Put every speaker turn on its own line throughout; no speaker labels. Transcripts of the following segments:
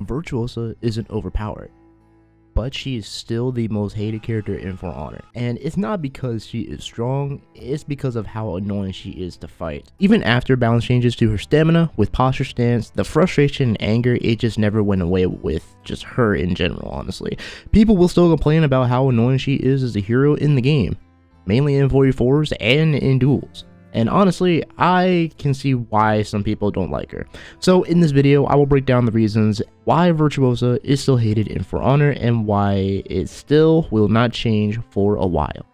Virtuosa isn't overpowered, but she is still the most hated character in For Honor. And it's not because she is strong, it's because of how annoying she is to fight. Even after balance changes to her stamina, with posture stance, the frustration and anger, it just never went away with just her in general, honestly. People will still complain about how annoying she is as a hero in the game, mainly in 44s and in duels. And honestly, I can see why some people don't like her. So in this video, I will break down the reasons why Virtuosa is still hated in For Honor and why it still will not change for a while.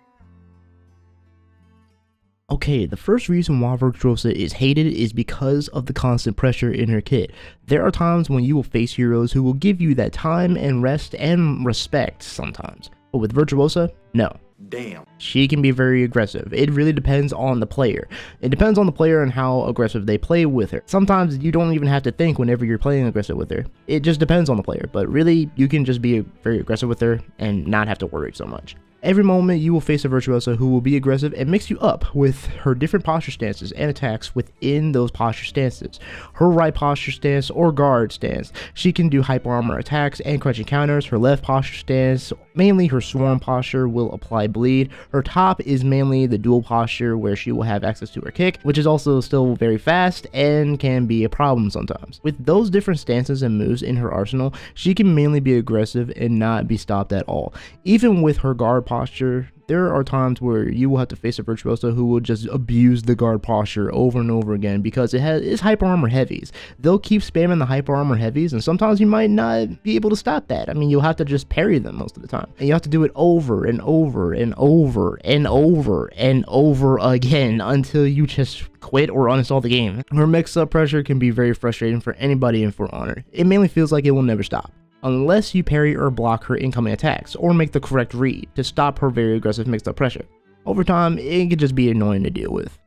Okay, the first reason why Virtuosa is hated is because of the constant pressure in her kit. There are times when you will face heroes who will give you that time and rest and respect sometimes. But with Virtuosa, no.
Damn.
She can be very aggressive. It really depends on the player. It depends on the player and how aggressive they play with her. Sometimes you don't even have to think whenever you're playing aggressive with her. It just depends on the player, but really you can just be very aggressive with her and not have to worry so much. Every moment you will face a Virtuosa who will be aggressive and mix you up with her different posture stances and attacks within those posture stances. Her right posture stance or guard stance, she can do hyper armor attacks and crunching counters. Her left posture stance, mainly her swarm posture, will apply bleed. Her top is mainly the dual posture where she will have access to her kick, which is also still very fast and can be a problem sometimes. With those different stances and moves in her arsenal, she can mainly be aggressive and not be stopped at all. Even with her guard posture, there are times where you will have to face a Virtuosa who will just abuse the guard posture over and over again because it's hyper armor heavies. They'll keep spamming the hyper armor heavies, and sometimes you might not be able to stop that. I mean, you'll have to just parry them most of the time, and you have to do it over and over and over and over and over again until you just quit or uninstall the game. Her mix-up pressure can be very frustrating for anybody in For Honor. It mainly feels like it will never stop, unless you parry or block her incoming attacks, or make the correct read to stop her very aggressive mixed up pressure. Over time, it can just be annoying to deal with.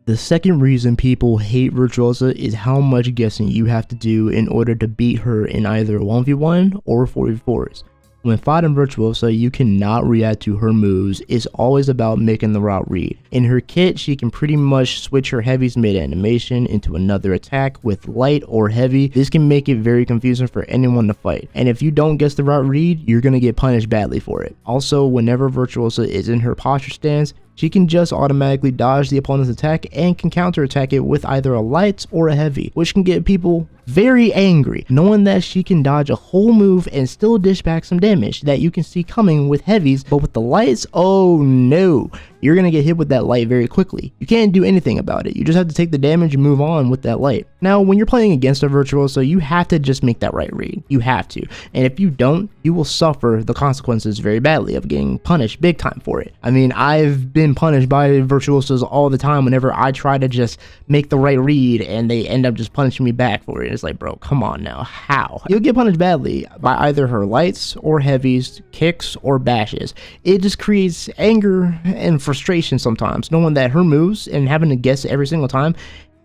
The second reason people hate Virtuosa is how much guessing you have to do in order to beat her in either 1v1 or 4v4s. When fighting Virtuosa, you cannot react to her moves. It's always about making the route read. In her kit, she can pretty much switch her heavy's mid-animation into another attack with light or heavy. This can make it very confusing for anyone to fight. And if you don't guess the route read, you're gonna get punished badly for it. Also, whenever Virtuosa is in her posture stance, she can just automatically dodge the opponent's attack and can counterattack it with either a light or a heavy, which can get people very angry, knowing that she can dodge a whole move and still dish back some damage that you can see coming with heavies. But with the lights, oh no, you're gonna get hit with that light very quickly. You can't do anything about it. You just have to take the damage and move on with that light. Now, when you're playing against a Virtuosa, you have to just make that right read. You have to. And if you don't, you will suffer the consequences very badly of getting punished big time for it. I mean, I've been punished by Virtuosas all the time whenever I try to just make the right read and they end up just punishing me back for it. It's like, bro, come on now, how? You'll get punished badly by either her lights or heavies, kicks or bashes. It just creates anger and frustration sometimes, knowing that her moves and having to guess every single time,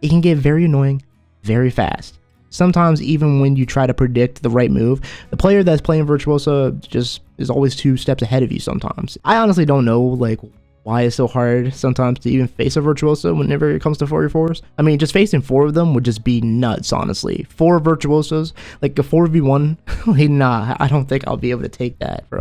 it can get very annoying very fast. Sometimes even when you try to predict the right move, the player that's playing Virtuosa just is always 2 steps ahead of you sometimes. I honestly don't know like why it's so hard sometimes to even face a Virtuosa whenever it comes to 4v4s. I mean, just facing 4 of them would just be nuts, honestly. 4 Virtuosas, like a 4v1, like, nah, I don't think I'll be able to take that, bro.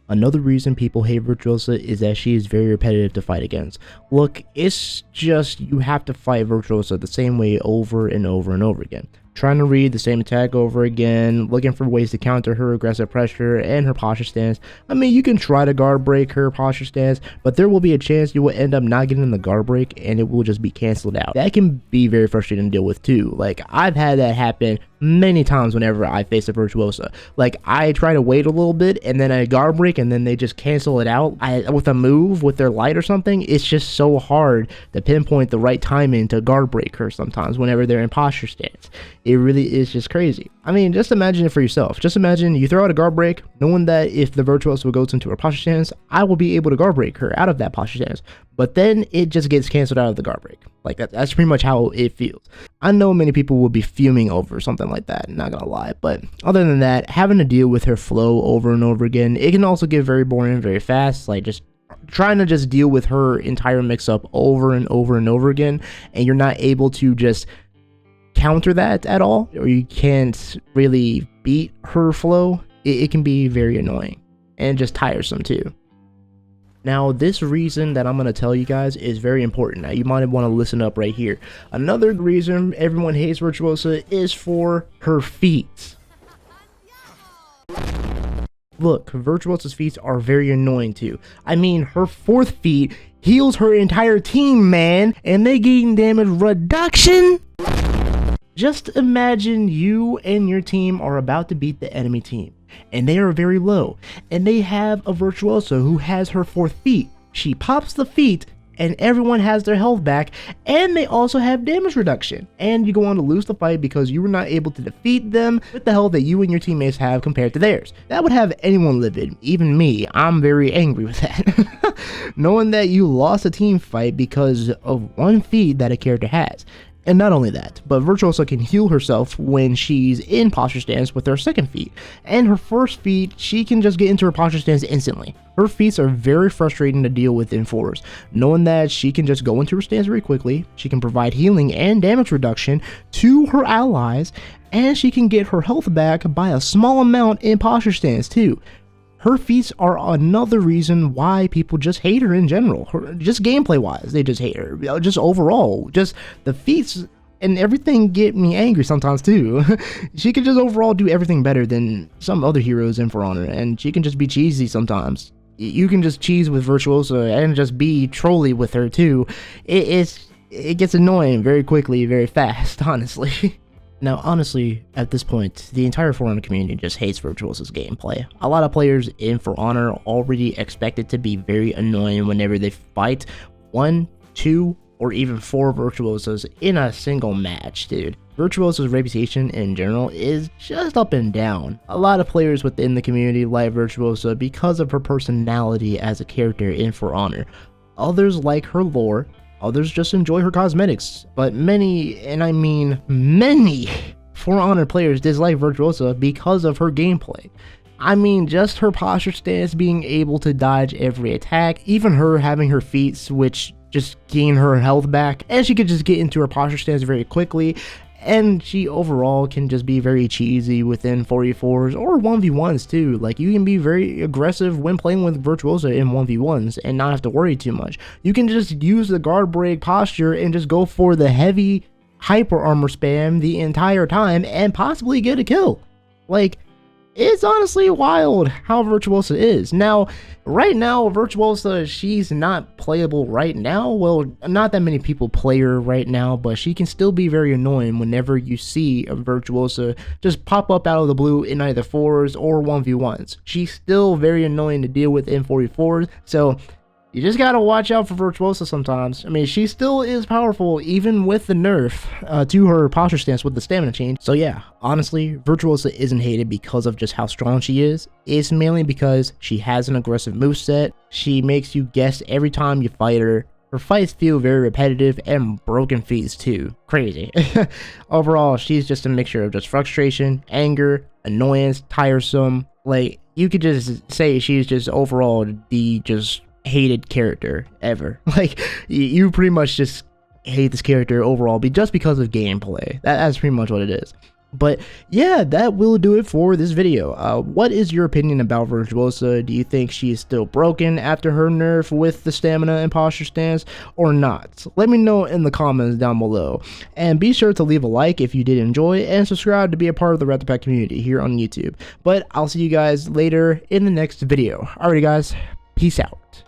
Another reason people hate Virtuosa is that she is very repetitive to fight against. Look, it's just you have to fight Virtuosa the same way over and over and over again. Trying to read the same attack over again, looking for ways to counter her aggressive pressure and her posture stance. I mean, you can try to guard break her posture stance, but there will be a chance you will end up not getting the guard break and it will just be canceled out. That can be very frustrating to deal with too. Like, I've had that happen many times whenever I face a Virtuosa. Like, I try to wait a little bit and then I guard break and then they just cancel it out with a move with their light or something. It's just so hard to pinpoint the right timing to guard break her sometimes whenever they're in posture stance. It really is just crazy. I mean, just imagine it for yourself. Just imagine you throw out a guard break, knowing that if the Virtuosa goes into her posture stance, I will be able to guard break her out of that posture stance. But then it just gets canceled out of the guard break. Like, that's pretty much how it feels. I know many people will be fuming over something like that, not gonna lie. But other than that, having to deal with her flow over and over again, it can also get very boring very fast. Like, just trying to just deal with her entire mix-up over and over and over again, and you're not able to just counter that at all, or you can't really beat her flow, it can be very annoying and just tiresome too. Now, this reason that I'm going to tell you guys is very important. Now, you might want to listen up right here. Another reason everyone hates Virtuosa is for her feats. Look, Virtuosa's feats are very annoying too. I mean, her 4th feat heals her entire team, man, and they gain damage reduction? Just imagine you and your team are about to beat the enemy team, and they are very low, and they have a Virtuosa who has her 4th feat. She pops the feat, and everyone has their health back, and they also have damage reduction. And you go on to lose the fight because you were not able to defeat them with the health that you and your teammates have compared to theirs. That would have anyone livid, even me. I'm very angry with that. Knowing that you lost a team fight because of one feat that a character has. And not only that, but Virtuosa can heal herself when she's in posture stance with her 2nd feat. And her 1st feat, she can just get into her posture stance instantly. Her feats are very frustrating to deal with in 4s, knowing that she can just go into her stance very quickly, she can provide healing and damage reduction to her allies, and she can get her health back by a small amount in posture stance too. Her feats are another reason why people just hate her in general. Just gameplay wise, they just hate her. Just overall, just the feats and everything get me angry sometimes too. She can just overall do everything better than some other heroes in For Honor, and she can just be cheesy sometimes. You can just cheese with Virtuosa and just be trolly with her too. It gets annoying very quickly, very fast, honestly. Now, honestly, at this point, the entire For Honor community just hates Virtuosa's gameplay. A lot of players in For Honor already expect it to be very annoying whenever they fight 1, 2, or even 4 Virtuosas in a single match, dude. Virtuosa's reputation in general is just up and down. A lot of players within the community like Virtuosa because of her personality as a character in For Honor. Others like her lore. Others just enjoy her cosmetics, but many, and I mean many, For Honor players dislike Virtuosa because of her gameplay. I mean, just her posture stance, being able to dodge every attack, even her having her feats which just gain her health back, and she could just get into her posture stance very quickly, and she overall can just be very cheesy within 4v4s or 1v1s too. Like, you can be very aggressive when playing with Virtuosa in 1v1s and not have to worry too much. You can just use the guard break posture and just go for the heavy hyper armor spam the entire time and possibly get a kill. Like, it's honestly wild how Virtuosa is. Now, right now, Virtuosa, she's not playable right now. Well, not that many people play her right now, but she can still be very annoying whenever you see a Virtuosa just pop up out of the blue in either 4s or 1v1s. She's still very annoying to deal with in 4v4s, so you just gotta watch out for Virtuosa sometimes. I mean, she still is powerful even with the nerf to her posture stance with the stamina change. So yeah, honestly, Virtuosa isn't hated because of just how strong she is. It's mainly because she has an aggressive moveset. She makes you guess every time you fight her. Her fights feel very repetitive and broken feats too. Crazy. Overall, she's just a mixture of just frustration, anger, annoyance, tiresome. Like, you could just say she's just overall the just hated character ever. Like, you pretty much just hate this character overall just because of gameplay. That's pretty much what it is. But yeah, that will do it for this video. What is your opinion about Virtuosa? Do you think she is still broken after her nerf with the stamina and posture stance or not? Let me know in the comments down below. And be sure to leave a like if you did enjoy, and subscribe to be a part of the Raptor Pack community here on YouTube. But I'll see you guys later in the next video. Alrighty guys, peace out.